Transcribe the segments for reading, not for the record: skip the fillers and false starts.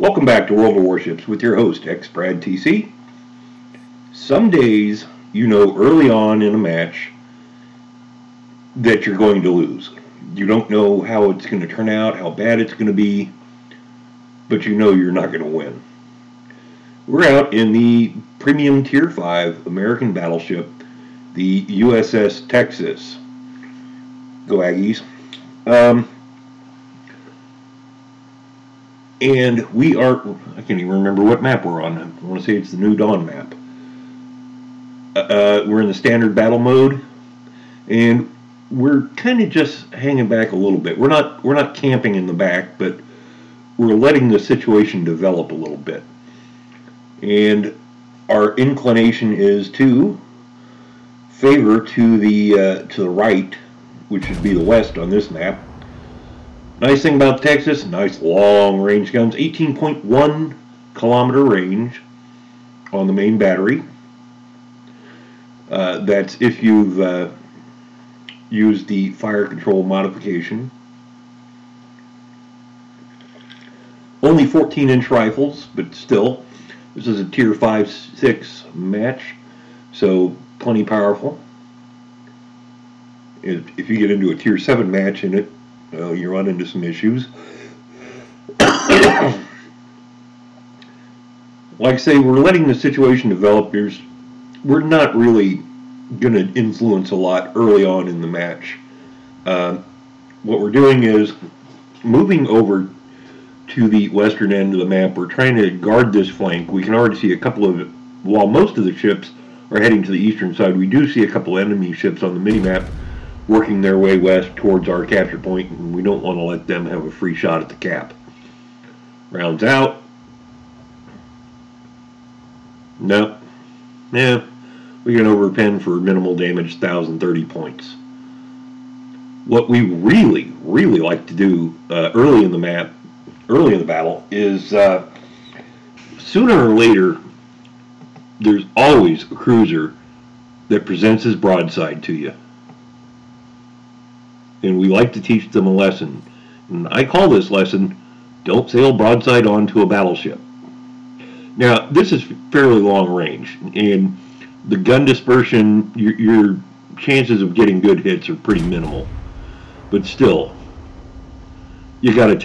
Welcome back to World of Warships with your host, X-Brad TC. Some days, you know early on in a match that you're going to lose. You don't know how it's going to turn out, how bad it's going to be, but you know you're not going to win. We're out in the premium Tier 5 American battleship, the USS Texas. Go Aggies. And we are, I can't even remember what map we're on. I want to say it's the New Dawn map. We're in the standard battle mode, and we're kind of just hanging back a little bit. We're not camping in the back, but we're letting the situation develop a little bit. And our inclination is to favor to the right, which would be the west on this map. Nice thing about Texas, nice long range guns, 18.1 kilometer range on the main battery. That's if you've used the fire control modification. Only 14-inch rifles, but still, this is a Tier 5-6 match, so plenty powerful. If you get into a Tier 7 match in it, well, you run into some issues. Like I say, we're letting the situation develop. We're not really going to influence a lot early on in the match. What we're doing is moving over to the western end of the map. We're trying to guard this flank. We can already see a couple of, while most of the ships are heading to the eastern side, we do see a couple enemy ships on the mini-map working their way west towards our capture point, and we don't want to let them have a free shot at the cap. Rounds out. Nope. Yeah, we can overpen for minimal damage, 1,030 points. What we really, really like to do early in the map, early in the battle, is sooner or later, there's always a cruiser that presents his broadside to you. And we like to teach them a lesson. And I call this lesson, don't sail broadside onto a battleship. Now, this is fairly long range, and the gun dispersion, your chances of getting good hits are pretty minimal. But still, you got to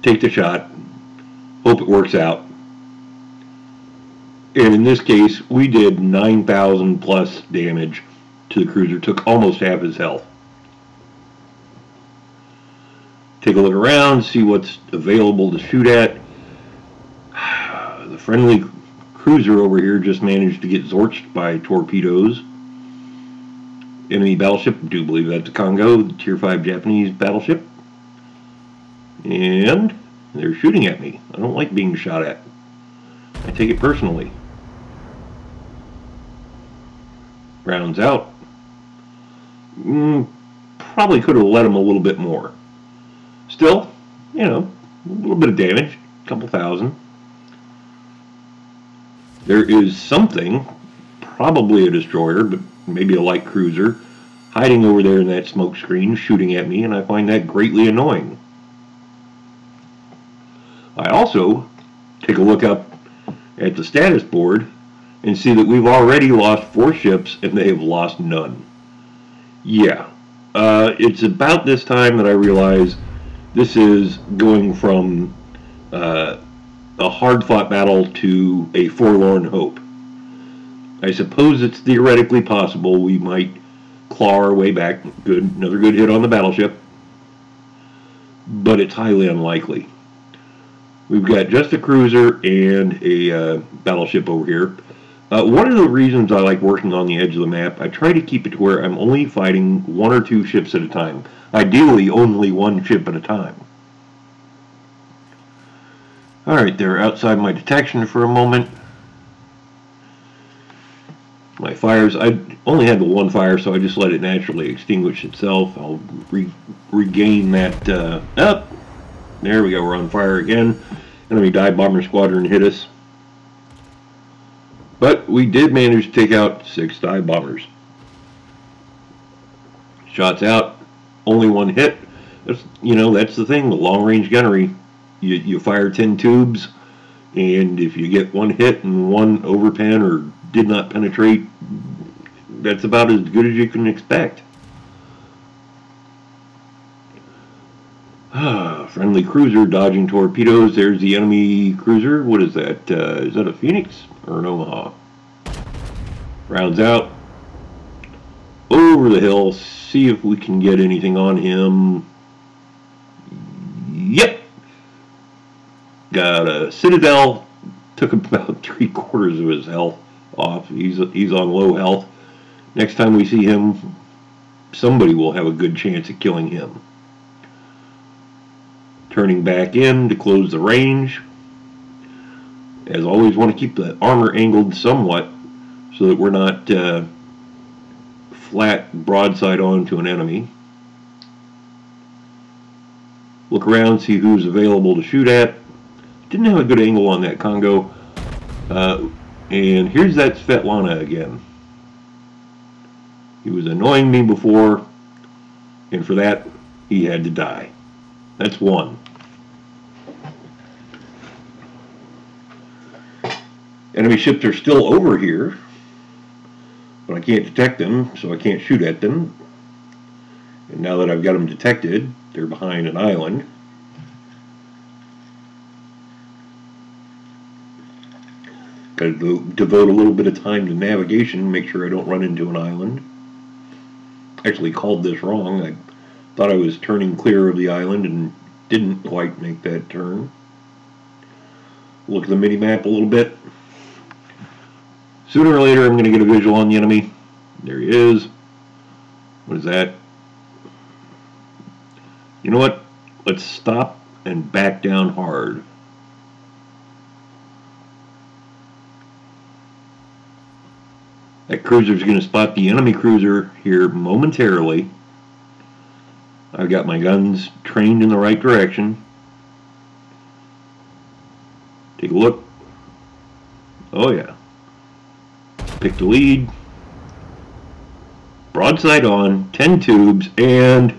take the shot, hope it works out. And in this case, we did 9,000 plus damage to the cruiser, took almost half his health. Take a look around, see what's available to shoot at. The friendly cruiser over here just managed to get zorched by torpedoes. Enemy battleship, I do believe that's a Congo, the Tier 5 Japanese battleship. And they're shooting at me. I don't like being shot at. I take it personally. Rounds out. Probably could have let them a little bit more. Still, you know, a little bit of damage, a couple thousand. There is something, probably a destroyer, but maybe a light cruiser, hiding over there in that smoke screen, shooting at me, and I find that greatly annoying. I also take a look up at the status board and see that we've already lost 4 ships and they have lost none. Yeah, it's about this time that I realize this is going from a hard-fought battle to a forlorn hope. I suppose it's theoretically possible we might claw our way back. Another good hit on the battleship. But it's highly unlikely. We've got just a cruiser and a battleship over here. One of the reasons I like working on the edge of the map, I try to keep it to where I'm only fighting 1 or 2 ships at a time. Ideally, only 1 ship at a time. Alright, they're outside my detection for a moment. My fires, I only had the 1 fire, so I just let it naturally extinguish itself. I'll regain that. There we go, we're on fire again. Enemy dive bomber squadron hit us. But we did manage to take out 6 dive bombers. Shots out, only 1 hit. That's the thing, the long-range gunnery. You fire 10 tubes, And if you get one hit and one overpen or did not penetrate, that's about as good as you can expect. Friendly cruiser dodging torpedoes. There's the enemy cruiser. What is that? Is that a Phoenix or an Omaha? Rounds out. Over the hill. See if we can get anything on him. Yep. Got a Citadel. Took about 3/4 of his health off. He's on low health. Next time we see him, somebody will have a good chance at killing him. Turning back in to close the range. As always, want to keep the armor angled somewhat so that we're not flat broadside on to an enemy. Look around, see who's available to shoot at. Didn't have a good angle on that Congo. And here's that Svetlana again. He was annoying me before, and for that, he had to die. That's one. Enemy ships are still over here, but I can't detect them, so I can't shoot at them. And now that I've got them detected, they're behind an island. Got to devote a little bit of time to navigation, make sure I don't run into an island. Actually called this wrong. I thought I was turning clear of the island and didn't quite make that turn. Look at the mini-map a little bit. Sooner or later I'm going to get a visual on the enemy. There he is. What is that? You know what? Let's stop and back down hard. That cruiser's going to spot the enemy cruiser here momentarily. I've got my guns trained in the right direction. Take a look. Oh yeah. Pick the lead. Broadside on, 10 tubes, and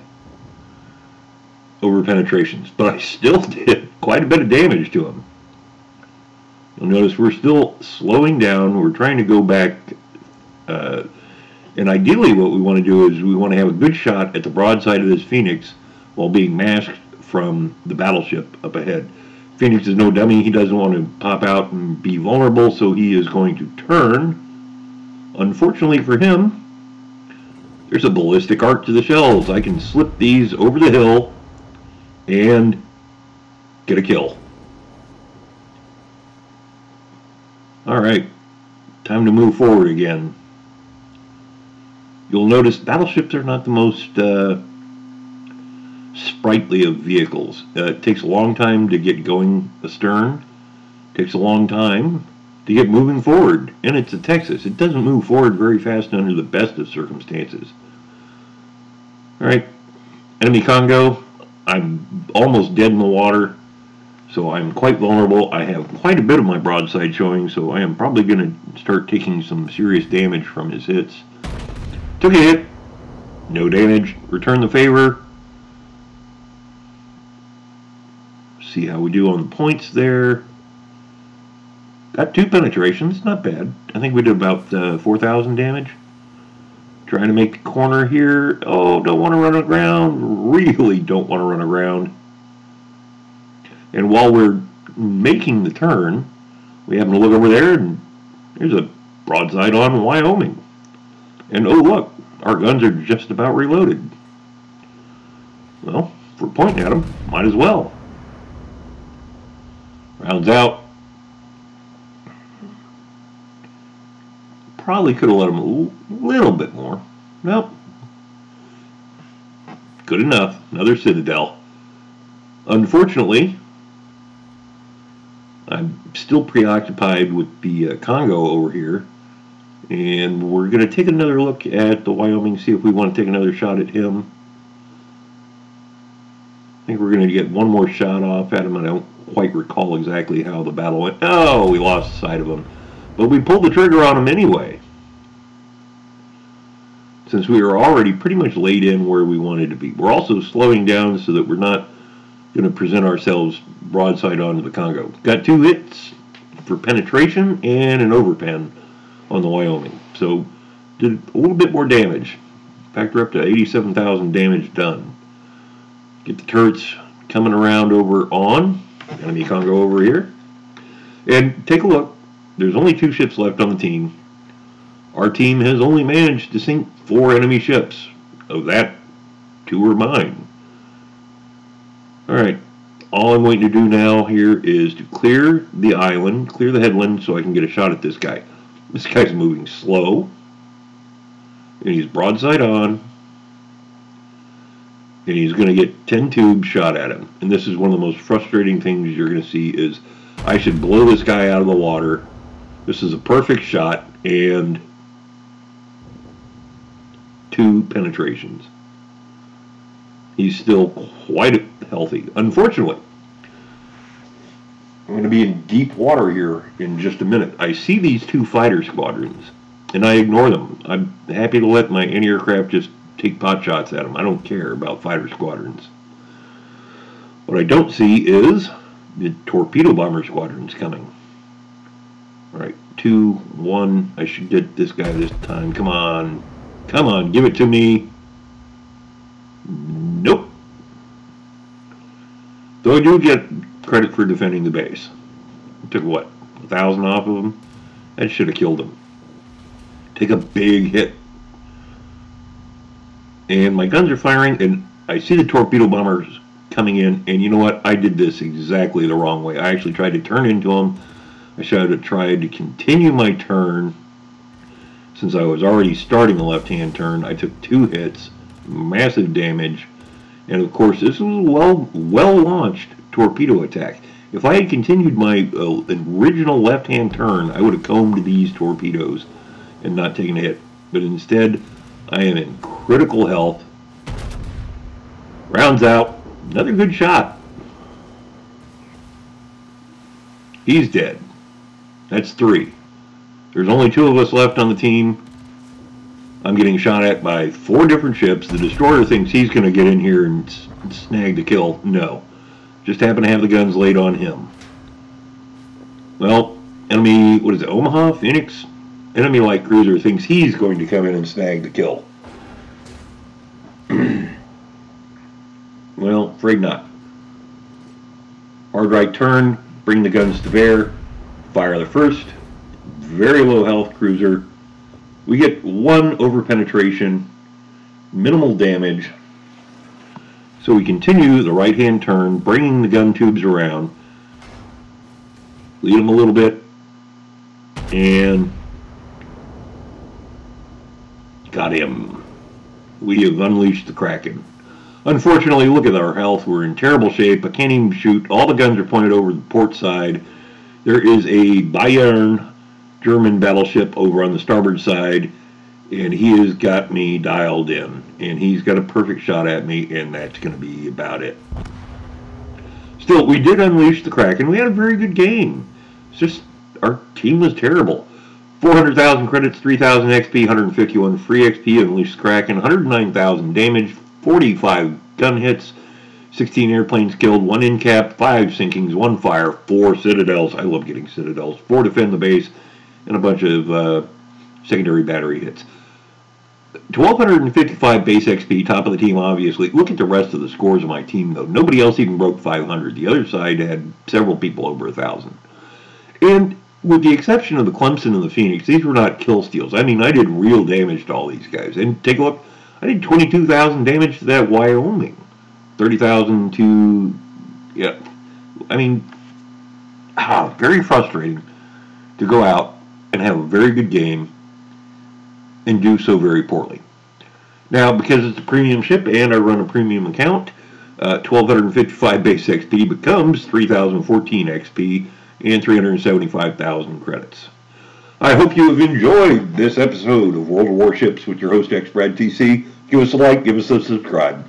over penetrations. But I still did quite a bit of damage to him. You'll notice we're still slowing down. We're trying to go back. And ideally what we want to do is we want to have a good shot at the broadside of this Phoenix while being masked from the battleship up ahead. Phoenix is no dummy. He doesn't want to pop out and be vulnerable, so he is going to turn. Unfortunately for him, there's a ballistic arc to the shells. I can slip these over the hill and get a kill. Alright, time to move forward again. You'll notice battleships are not the most sprightly of vehicles. It takes a long time to get going astern. It takes a long time to get moving forward. And it's a Texas. It doesn't move forward very fast under the best of circumstances. Alright, enemy Congo. I'm almost dead in the water, so I'm quite vulnerable. I have quite a bit of my broadside showing, so I am probably going to start taking some serious damage from his hits. Took a hit, no damage, return the favor. See how we do on the points there. Got 2 penetrations, not bad. I think we did about 4,000 damage. Trying to make the corner here. Oh, don't want to run aground. Really don't want to run aground. And while we're making the turn, we happen to look over there and there's a broadside on Wyoming. And oh look, our guns are just about reloaded. Well, if we're pointing at them, might as well. Rounds out. Probably could have let him a little bit more. Nope. Good enough. Another Citadel. Unfortunately, I'm still preoccupied with the Congo over here. And we're going to take another look at the Wyoming, see if we want to take another shot at him. I think we're going to get one more shot off at him. I don't quite recall exactly how the battle went. Oh, we lost sight of him. But we pulled the trigger on him anyway. Since we were already pretty much laid in where we wanted to be. We're also slowing down so that we're not going to present ourselves broadside onto the Congo. Got 2 hits, for penetration and an overpen on the Wyoming. So did a little bit more damage. Factor up to 87,000 damage done. Get the turrets coming around over on enemy Congo over here. And take a look. There's only 2 ships left on the team. Our team has only managed to sink 4 enemy ships. Of that, 2 are mine. Alright, all I'm going to do now here is to clear the island, clear the headland, so I can get a shot at this guy. This guy's moving slow, and he's broadside on, and he's going to get 10 tubes shot at him. And this is one of the most frustrating things you're going to see is I should blow this guy out of the water. This is a perfect shot, and 2 penetrations. He's still quite healthy. Unfortunately, I'm going to be in deep water here in just a minute. I see these 2 fighter squadrons, and I ignore them. I'm happy to let my anti-aircraft just take pot shots at them. I don't care about fighter squadrons. What I don't see is the torpedo bomber squadrons coming. Alright, 2, 1. I should get this guy this time. Come on. Come on, give it to me. Nope. Though I do get credit for defending the base. I took what? 1,000 off of him? That should have killed him. Take a big hit. And my guns are firing, and I see the torpedo bombers coming in, and you know what? I did this exactly the wrong way. I actually tried to turn into them. I should have tried to continue my turn. Since I was already starting a left-hand turn, I took 2 hits, massive damage, and of course this was a well-launched torpedo attack. If I had continued my original left-hand turn, I would have combed these torpedoes and not taken a hit. But instead, I am in critical health. Rounds out, another good shot. He's dead. That's 3. There's only 2 of us left on the team. I'm getting shot at by 4 different ships. The destroyer thinks he's going to get in here and snag the kill. No. Just happen to have the guns laid on him. Well, enemy, what is it, Omaha? Phoenix? Enemy light cruiser thinks he's going to come in and snag the kill. Well, afraid not. Hard right turn, bring the guns to bear, fire the first. Very low health cruiser. We get 1 over penetration, minimal damage. So we continue the right hand turn, bringing the gun tubes around, lead them a little bit, and got him. We have unleashed the Kraken. Unfortunately, look at our health. We're in terrible shape. I can't even shoot. All the guns are pointed over the port side. There is a Bayern German battleship over on the starboard side, and he has got me dialed in, and he's got a perfect shot at me, and that's going to be about it. Still, we did unleash the Kraken. We had a very good game. It's just our team was terrible. 400,000 credits, 3,000 XP, 151 free XP, unleashed the Kraken, 109,000 damage, 45 gun hits, 16 airplanes killed, 1 in-cap, 5 sinkings, 1 fire, 4 citadels. I love getting citadels. 4 defend the base, and a bunch of secondary battery hits. 1,255 base XP, top of the team, obviously. Look at the rest of the scores of my team, though. Nobody else even broke 500. The other side had several people over 1,000. And with the exception of the Clemson and the Phoenix, these were not kill steals. I mean, I did real damage to all these guys. And take a look. I did 22,000 damage to that Wyoming. 30,000 to... yeah. I mean, very frustrating to go out and have a very good game and do so very poorly. Now, because it's a premium ship and I run a premium account, 1,255 base XP becomes 3,014 XP and 375,000 credits. I hope you have enjoyed this episode of World of Warships with your host, X Brad TC. Give us a like, give us a subscribe.